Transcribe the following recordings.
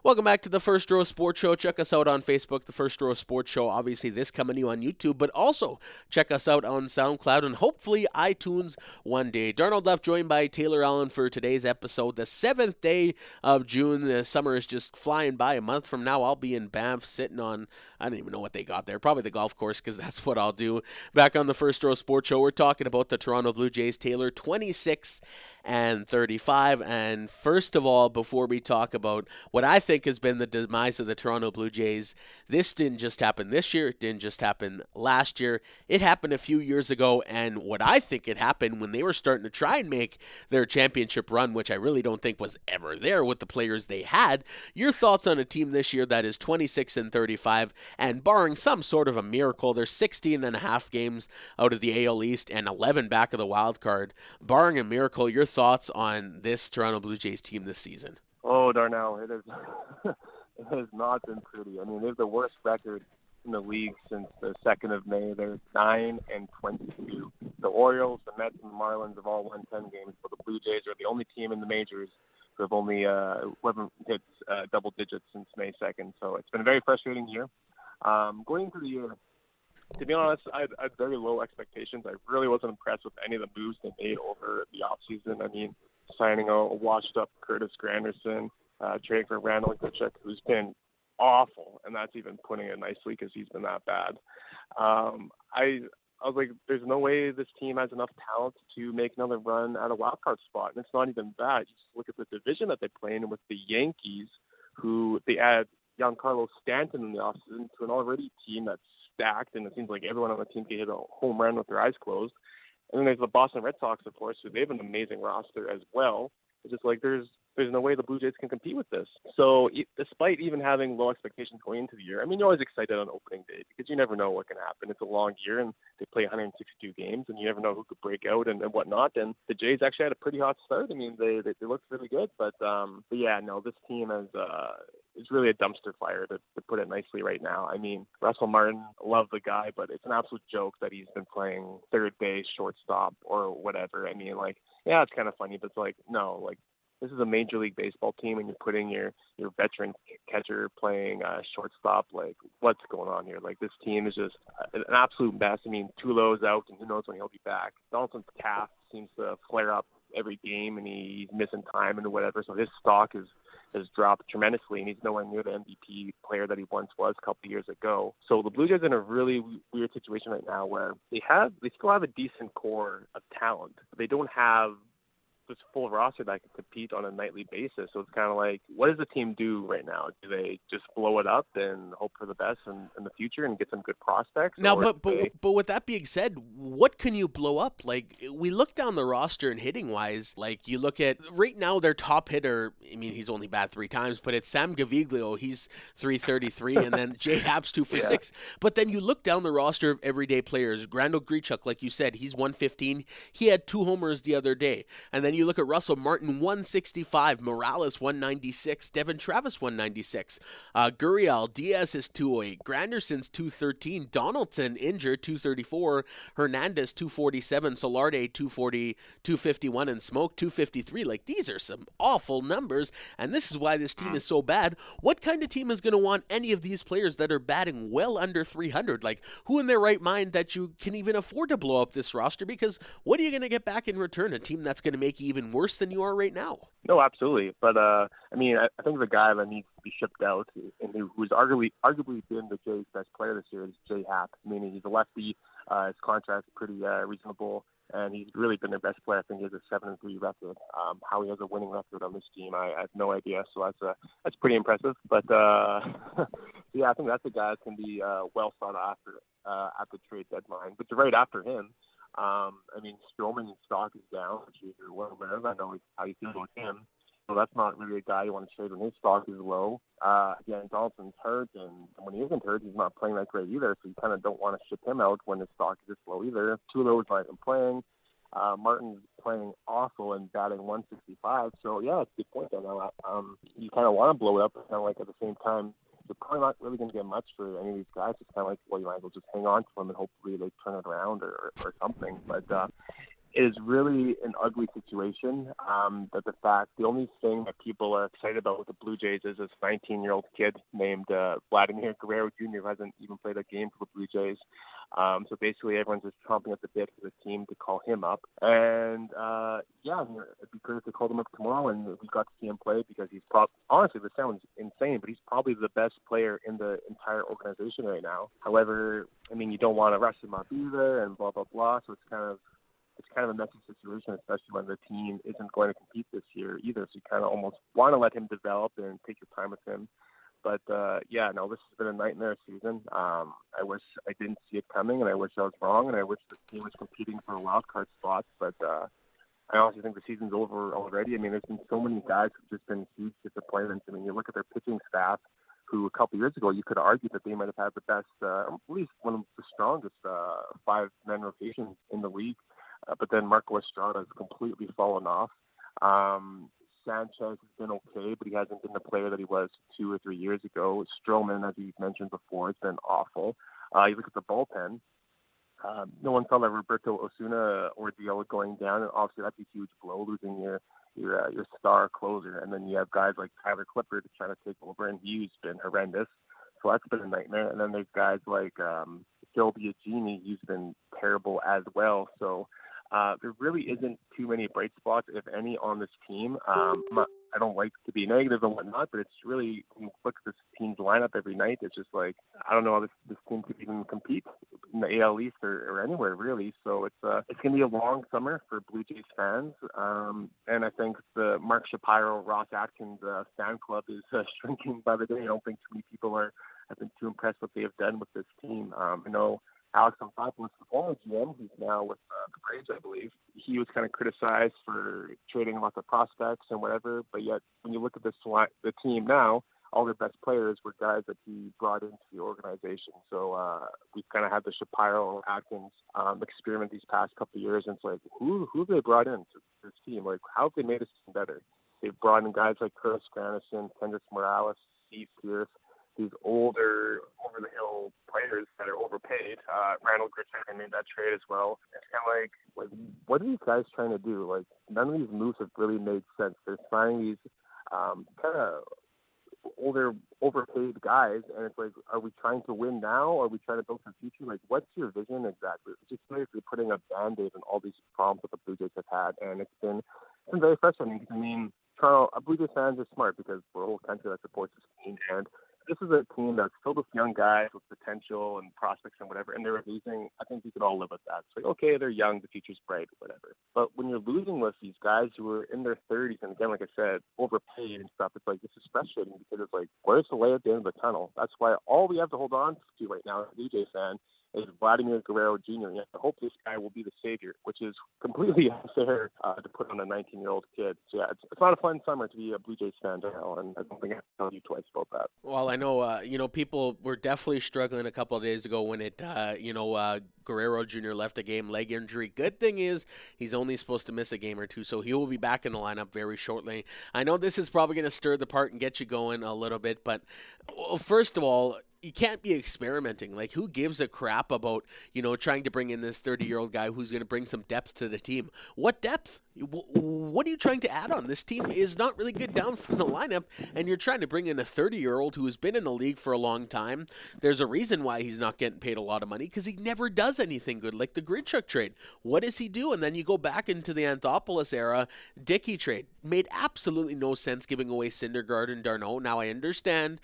Welcome back to the First Row Sports Show. Check us out on Facebook, the First Row Sports Show. Obviously, this coming to you on YouTube, but also check us out on SoundCloud and hopefully iTunes one day. Darnold Left joined by Taylor Allen for today's episode, the 7th day of June. The summer is just flying by. A month from now, I'll be in Banff sitting on, I don't even know what they got there, probably the golf course, because that's what I'll do. Back on the First Row Sports Show, we're talking about the Toronto Blue Jays. Taylor, 26-35. And first of all, before we talk about what I think has been the demise of the Toronto Blue Jays, this didn't just happen this year. It didn't just happen last year. It happened a few years ago, and what I think it happened when they were starting to try and make their championship run, which I really don't think was ever there with the players they had. Your thoughts on a team this year that is 26-35, and barring some sort of a miracle, they're 16 and a half games out of the AL East and 11 back of the wild card. Barring a miracle, your thoughts on this Toronto Blue Jays team this season? Oh, Darnell, it is. It has not been pretty. I mean, they have the worst record in the league since the 2nd of May. They're 9-22. The Orioles, the Mets, and the Marlins have all won 10 games, but the Blue Jays are the only team in the majors who have only 11 hits double digits since May 2nd. So it's been a very frustrating year. Going into the year, to be honest, I had very low expectations. I really wasn't impressed with any of the moves they made over the offseason. I mean, signing a washed-up Curtis Granderson, trading for Randall Grichuk, who's been awful, and that's even putting it nicely because he's been that bad. I was like, there's no way this team has enough talent to make another run at a wild card spot, and it's not even that. You just look at the division that they play in with the Yankees, who they add Giancarlo Stanton in the offseason to an already team that's stacked, and it seems like everyone on the team can hit a home run with their eyes closed. And then there's the Boston Red Sox, of course, who they have an amazing roster as well. It's just like there's no way the Blue Jays can compete with this. So despite even having low expectations going into the year, I mean, you're always excited on opening day because you never know what can happen. It's a long year, and they play 162 games, and you never know who could break out and whatnot. And the Jays actually had a pretty hot start. I mean, they looked really good. But yeah, no, this team is really a dumpster fire, to put it nicely right now. I mean, Russell Martin, love the guy, but it's an absolute joke that he's been playing third base, shortstop, or whatever. I mean, like, yeah, it's kind of funny, but it's like, no, like, this is a Major League Baseball team, and you're putting your veteran catcher playing shortstop. Like, what's going on here? Like, this team is just an absolute mess. I mean, Tulo's out, and who knows when he'll be back. Donaldson's calf seems to flare up every game, and he's missing time and whatever, so his stock has dropped tremendously, and he's nowhere near the MVP player that he once was a couple of years ago. So the Blue Jays are in a really weird situation right now where they still have a decent core of talent, but they don't have this full roster that can compete on a nightly basis. So it's kind of like, what does the team do right now? Do they just blow it up and hope for the best in the future and get some good prospects? Now, but with that being said, what can you blow up? Like, we look down the roster and hitting wise, like you look at right now their top hitter. I mean, he's only batted 3 times, but it's Sam Gaviglio. He's 333, and then Jay Happ's 2 for 6. But then you look down the roster of everyday players. Randall Grichuk, like you said, he's 115. He had 2 homers the other day, and then you look at Russell Martin, 165, Morales, 196, Devin Travis, 196, Gurriel, Diaz is 208, Granderson's 213, Donaldson injured, 234, Hernandez, 247, Solarte, 240, 251, and Smoke, 253. Like, these are some awful numbers, and this is why this team is so bad. What kind of team is going to want any of these players that are batting well under 300? Like, who in their right mind that you can even afford to blow up this roster? Because what are you going to get back in return? A team that's going to make you even worse than you are right now? No, absolutely. But, I mean, I think the guy that needs to be shipped out and who's arguably been the Jays' best player this year is Jay Happ. I mean, he's a lefty. His contract's pretty reasonable, and he's really been their best player. I think he has a 7-3 record. How he has a winning record on this team, I have no idea. So that's pretty impressive. But, yeah, I think that's a guy that can be well sought after at the trade deadline. But right after him, I mean, Stroman's stock is down, which you're well aware of. I know how you feel about him. So that's not really a guy you want to trade when his stock is low. Again, Donaldson's hurt, and when he isn't hurt, he's not playing that great either. So you kind of don't want to ship him out when his stock is this low either. Tulo's not even playing. Martin's playing awful and batting 165. So, yeah, it's a good point there. Now, you kind of want to blow it up, but kind of like at the same time, you're probably not really going to get much for any of these guys. It's kind of like, well, you might as well just hang on to them and hopefully they turn it around or something. But it is really an ugly situation. The only thing that people are excited about with the Blue Jays is this 19-year-old kid named Vladimir Guerrero Jr. who hasn't even played a game for the Blue Jays. So basically, everyone's just chomping at the bit for the team to call him up. And it'd be great if they called him up tomorrow and we got to see him play because he's honestly, this sounds insane, but he's probably the best player in the entire organization right now. However, I mean, you don't want to rush him up either, and blah blah blah. So it's kind of a messy situation, especially when the team isn't going to compete this year either. So you kind of almost want to let him develop and take your time with him. But, this has been a nightmare season. I wish I didn't see it coming, and I wish I was wrong, and I wish the team was competing for a wild card spot. But I honestly think the season's over already. I mean, there's been so many guys who've just been huge disappointments. I mean, you look at their pitching staff, who a couple years ago you could argue that they might have had the best, at least one of the strongest 5-man rotations in the league. But then Marco Estrada has completely fallen off. Sanchez has been okay, but he hasn't been the player that he was 2 or 3 years ago. Stroman, as you mentioned before, has been awful. You look at the bullpen. No one saw that Roberto Osuna ordeal going down, and obviously that's a huge blow, losing your star closer. And then you have guys like Tyler Clippard trying to take over, and he's been horrendous. So that's been a nightmare. And then there's guys like Phil Biagini, he's been terrible as well. So there really isn't too many bright spots, if any, on this team. I don't like to be negative and whatnot, but it's really, when you look at this team's lineup every night, it's just like, I don't know how this team could even compete in the AL East or anywhere, really. So it's going to be a long summer for Blue Jays fans. And I think the Mark Shapiro, Ross Atkins fan club is shrinking by the day. I don't think too many people have been too impressed what they have done with this team. I know Alex Anthopoulos, the former GM, who's now with the Braves, I believe, he was kind of criticized for trading lots of prospects and whatever. But yet, when you look at the team now, all their best players were guys that he brought into the organization. So we've kind of had the Shapiro Atkins experiment these past couple of years, and it's like, who have they brought into this team? Like, how have they made this team better? They've brought in guys like Curtis Granderson, Kendrick Morales, Steve Pearce, these older, over-the-hill players that are overpaid. Randall Grichuk made that trade as well. It's kind of like, what are these guys trying to do? Like, none of these moves have really made sense. They're signing these kind of older, overpaid guys, and it's like, are we trying to win now? Are we trying to build for the future? Like, what's your vision exactly? It's just basically putting a Band-Aid on all these problems that the Blue Jays have had, and it's been very frustrating. I mean, Toronto, Blue Jays fans are smart because we're a whole country that supports this team, and this is a team that's filled with young guys with potential and prospects and whatever, and they're losing. I think we could all live with that. It's like, okay, they're young, the future's bright, whatever. But when you're losing with these guys who are in their 30s, and again, like I said, overpaid and stuff, it's like, this is frustrating because it's like, where's the light at the end of the tunnel? That's why all we have to hold on to right now as a Blue Jays fan is Vladimir Guerrero Jr. You have to hope this guy will be the savior, which is completely unfair to put on a 19-year-old kid. So, yeah, it's not a fun summer to be a Blue Jays fan now, and I don't think I have to tell you twice about that. Well, I know, people were definitely struggling a couple of days ago when Guerrero Jr. left a game, leg injury. Good thing is he's only supposed to miss a game or two, so he will be back in the lineup very shortly. I know this is probably going to stir the pot and get you going a little bit, but first of all, you can't be experimenting. Like, who gives a crap about, trying to bring in this 30-year-old guy who's going to bring some depth to the team? What depth? What are you trying to add on? This team is not really good down from the lineup, and you're trying to bring in a 30-year-old who has been in the league for a long time. There's a reason why he's not getting paid a lot of money, because he never does anything good, like the Grichuk trade. What does he do? And then you go back into the Anthopoulos era, Dickey trade. Made absolutely no sense giving away Syndergaard and d'Arnaud. Now, I understand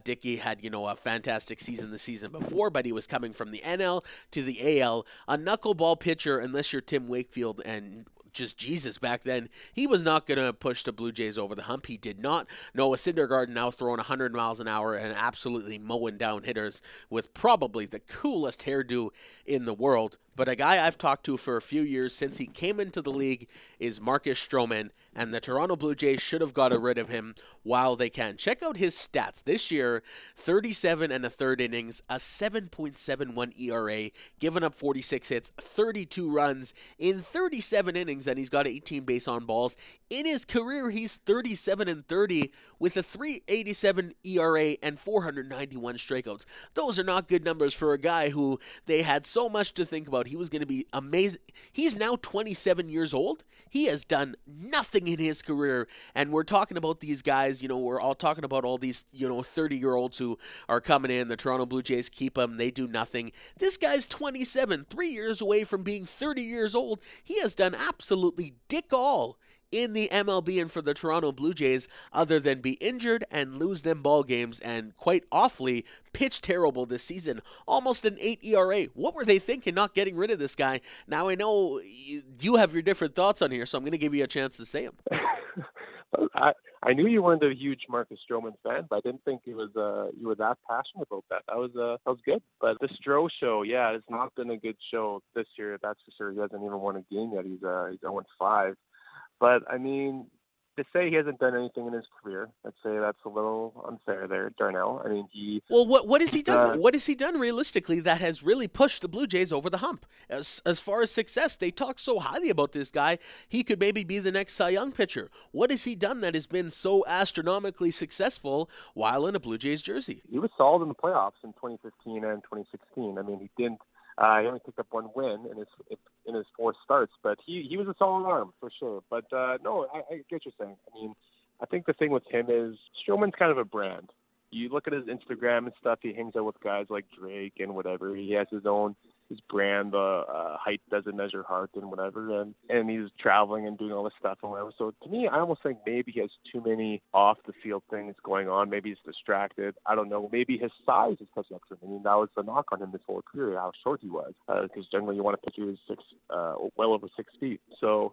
Dickey had, a fantastic season the season before, but he was coming from the NL to the AL. A knuckleball pitcher, unless you're Tim Wakefield and just Jesus back then, he was not going to push the Blue Jays over the hump. He did not. Noah Syndergaard now throwing 100 miles an hour and absolutely mowing down hitters with probably the coolest hairdo in the world. But a guy I've talked to for a few years since he came into the league is Marcus Stroman, and the Toronto Blue Jays should have got rid of him while they can. Check out his stats. This year, 37 and a third innings, a 7.71 ERA, giving up 46 hits, 32 runs in 37 innings, and he's got 18 base on balls. In his career, he's 37 and 30 with a 3.87 ERA and 491 strikeouts. Those are not good numbers for a guy who they had so much to think about about he was going to be amazing. He's now 27 years old. He has done nothing in his career. And we're talking about these guys, we're all talking about all these, 30-year-olds who are coming in. The Toronto Blue Jays keep him. They do nothing. This guy's 27, 3 years away from being 30 years old. He has done absolutely dick all in the MLB and for the Toronto Blue Jays, other than be injured and lose them ball games, and quite awfully pitch terrible this season. Almost an 8 ERA. What were they thinking not getting rid of this guy? Now I know you have your different thoughts on here, so I'm going to give you a chance to say them. I knew you weren't a huge Marcus Stroman fan, but I didn't think you were that passionate about that. That was good. But the Stroh show, yeah, it's not been a good show this year. That's for sure. He hasn't even won a game yet. He's 0-5. But, I mean, to say he hasn't done anything in his career, I'd say that's a little unfair there, Darnell. I mean, Well, what has he done? What has he done realistically that has really pushed the Blue Jays over the hump? As far as success, they talk so highly about this guy. He could maybe be the next Cy Young pitcher. What has he done that has been so astronomically successful while in a Blue Jays jersey? He was solid in the playoffs in 2015 and 2016. I mean, he didn't. He only picked up one win in his 4 starts, but he was a solid arm for sure. But no, I get what you're saying. I mean, I think the thing with him is Stroman's kind of a brand. You look at his Instagram and stuff. He hangs out with guys like Drake and whatever. He has his brand. Height doesn't measure heart and whatever. And he's traveling and doing all this stuff and whatever. So to me, I almost think maybe he has too many off the field things going on. Maybe he's distracted. I don't know. Maybe his size is catching up to him. I mean, that was the knock on him this whole career, how short he was. Because generally you want a pitcher who's well over 6 feet. So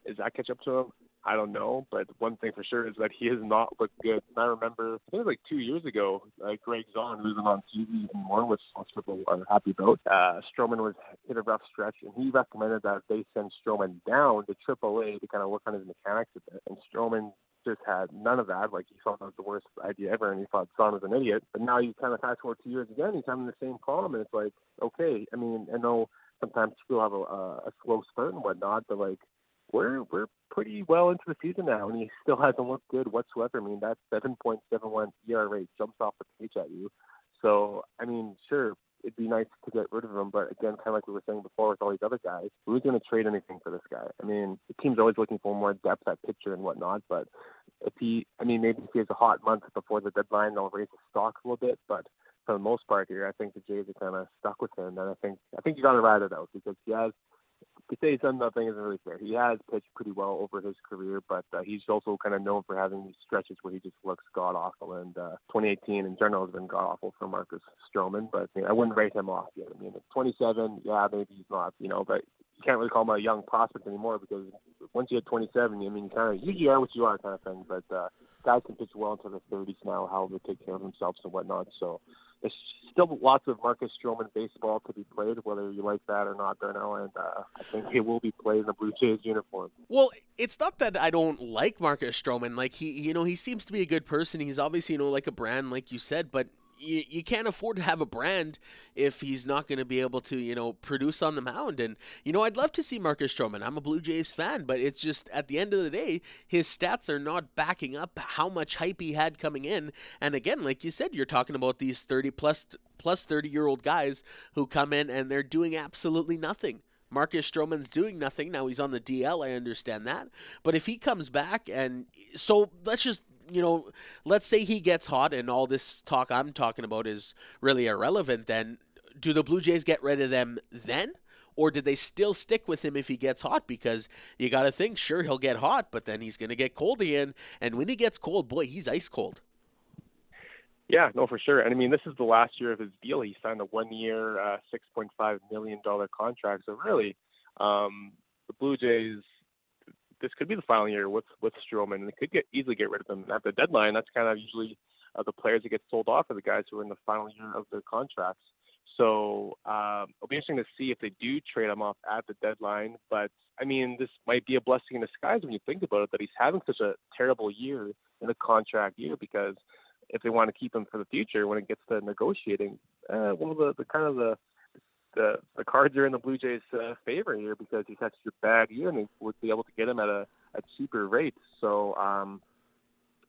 is that catch up to him? I don't know, but one thing for sure is that he has not looked good. And I remember, I think it was like 2 years ago, Greg Zahn, who isn't on TV anymore, which most people are happy about. Stroman hit a rough stretch, and he recommended that they send Stroman down to AAA to kind of work on his mechanics a bit. And Stroman just had none of that. Like, he thought that was the worst idea ever, and he thought Zahn was an idiot. But now you kind of fast forward 2 years again, he's having the same problem, and it's like, okay, I mean, I know sometimes people have a slow start and whatnot, but like, we're pretty well into the season now, and he still hasn't looked good whatsoever. I mean, that 7.71 ERA jumps off the page at you. So, I mean, sure, it'd be nice to get rid of him, but again, kind of like we were saying before with all these other guys, who's going to trade anything for this guy? I mean, the team's always looking for more depth at pitcher and whatnot, but maybe if he has a hot month before the deadline, they'll raise the stock a little bit, but for the most part here, I think the Jays are kind of stuck with him, and I think you got to ride it out because he has. To say he's done nothing isn't really fair. He has pitched pretty well over his career, but he's also kind of known for having these stretches where he just looks god-awful. And 2018 in general has been god-awful for Marcus Stroman, but I wouldn't rate him off yet. I mean, at 27, yeah, maybe he's not, but you can't really call him a young prospect anymore because once you hit 27, I mean, you kind of usually are what you are kind of thing. But guys can pitch well into their 30s now, how they take care of themselves and whatnot. So there's still lots of Marcus Stroman baseball to be played, whether you like that or not, Darnell, and I think he will be played in a Blue Jays uniform. Well, it's not that I don't like Marcus Stroman. Like, he seems to be a good person. He's obviously, like a brand, like you said, but you can't afford to have a brand if he's not going to be able to, produce on the mound. And, I'd love to see Marcus Stroman. I'm a Blue Jays fan, but it's just at the end of the day, his stats are not backing up how much hype he had coming in. And again, like you said, you're talking about these 30-plus 30-year-old guys who come in and they're doing absolutely nothing. Marcus Stroman's doing nothing. Now he's on the DL, I understand that. But if he comes back and so let's just let's say he gets hot and all this talk I'm talking about is really irrelevant, then do the Blue Jays get rid of them then? Or did they still stick with him if he gets hot? Because you got to think, sure, he'll get hot, but then he's going to get cold again. And when he gets cold, boy, he's ice cold. Yeah, no, for sure. And I mean, this is the last year of his deal. He signed a 1-year, $6.5 million contract. So really, the Blue Jays, this could be the final year with Stroman. They could easily get rid of him at the deadline. That's kind of usually the players that get sold off are the guys who are in the final year of their contracts. So it'll be interesting to see if they do trade him off at the deadline. But I mean, this might be a blessing in disguise when you think about it, that he's having such a terrible year in a contract year, because if they want to keep him for the future when it gets to negotiating, the cards are in the Blue Jays' favor here, because he's had such a bad year and they would be able to get him at a cheaper rate. So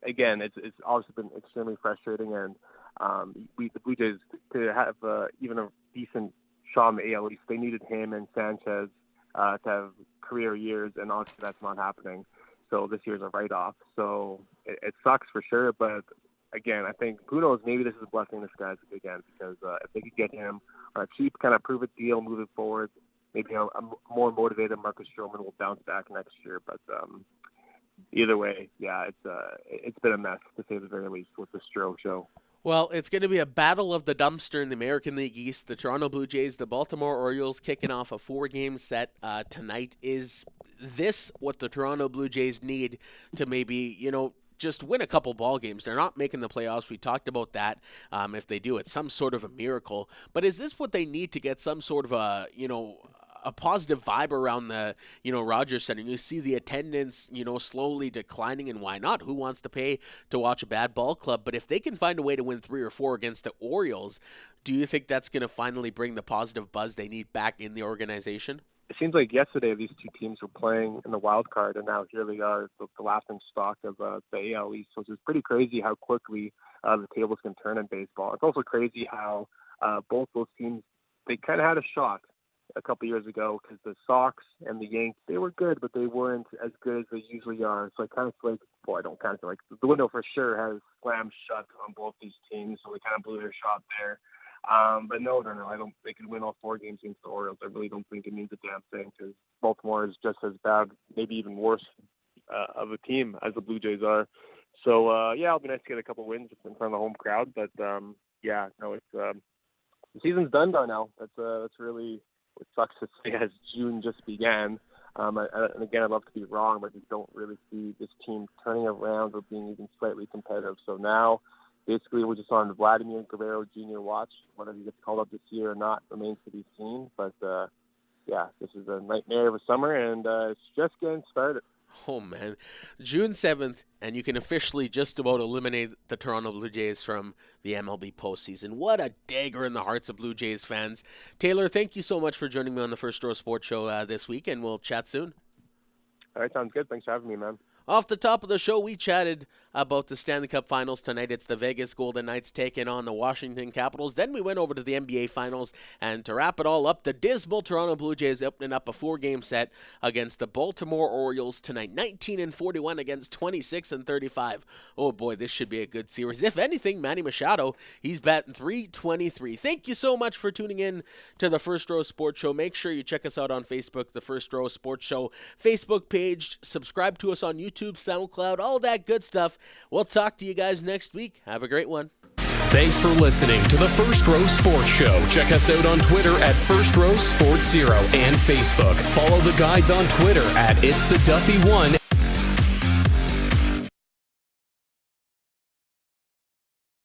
again, it's obviously been extremely frustrating, and the Blue Jays to have even a decent shot in the AL East. They needed him and Sanchez to have career years, and obviously that's not happening. So this year's a write-off. So it sucks for sure, but again, I think, who knows, maybe this is a blessing in disguise again, because if they could get him on a cheap kind of prove-it deal moving forward, maybe a more motivated Marcus Stroman will bounce back next year. But either way, yeah, it's been a mess, to say the very least, with the Stro show. Well, it's going to be a battle of the dumpster in the American League East. The Toronto Blue Jays, the Baltimore Orioles kicking off a 4-game set tonight. Is this what the Toronto Blue Jays need to maybe, just win a couple ball games? They're not making the playoffs. We talked about that. If they do, it's some sort of a miracle. But is this what they need to get some sort of a positive vibe around the, Rogers Center? You see the attendance, slowly declining, and why not? Who wants to pay to watch a bad ball club? But if they can find a way to win 3 or 4 against the Orioles, do you think that's going to finally bring the positive buzz they need back in the organization? It seems like yesterday these two teams were playing in the wild card, and now here they are, the laughing stock of the AL East. So it's pretty crazy how quickly the tables can turn in baseball. It's also crazy how both those teams, they kind of had a shot a couple years ago, because the Sox and the Yankees, they were good, but they weren't as good as they usually are. So I kind of feel like, the window for sure has slammed shut on both these teams, so they kind of blew their shot there. But no, I don't. They can win all 4 games against the Orioles. I really don't think it means a damn thing, because Baltimore is just as bad, maybe even worse of a team as the Blue Jays are. So it'll be nice to get a couple wins in front of the home crowd. But it's the season's done by now. That's really what sucks to say, as June just began. And again, I'd love to be wrong, but I just don't really see this team turning around or being even slightly competitive. So now, basically, we're just on Vladimir Guerrero Jr. watch. Whether he gets called up this year or not remains to be seen. But, this is a nightmare of a summer, and it's just getting started. Oh, man. June 7th, and you can officially just about eliminate the Toronto Blue Jays from the MLB postseason. What a dagger in the hearts of Blue Jays fans. Taylor, thank you so much for joining me on the First Row Sports Show this week, and we'll chat soon. All right, sounds good. Thanks for having me, man. Off the top of the show, we chatted about the Stanley Cup Finals tonight. It's the Vegas Golden Knights taking on the Washington Capitals. Then we went over to the NBA Finals, and to wrap it all up, the dismal Toronto Blue Jays opening up a 4-game set against the Baltimore Orioles tonight. 19-41 against 26-35. Oh boy, this should be a good series. If anything, Manny Machado, he's batting .323. Thank you so much for tuning in to the First Row Sports Show. Make sure you check us out on Facebook, the First Row Sports Show Facebook page. Subscribe to us on YouTube, SoundCloud, all that good stuff. We'll talk to you guys next week. Have a great one. Thanks for listening to the First Row Sports Show. Check us out on Twitter at First Row Sports Zero and Facebook. Follow the guys on Twitter at It's the Duffy One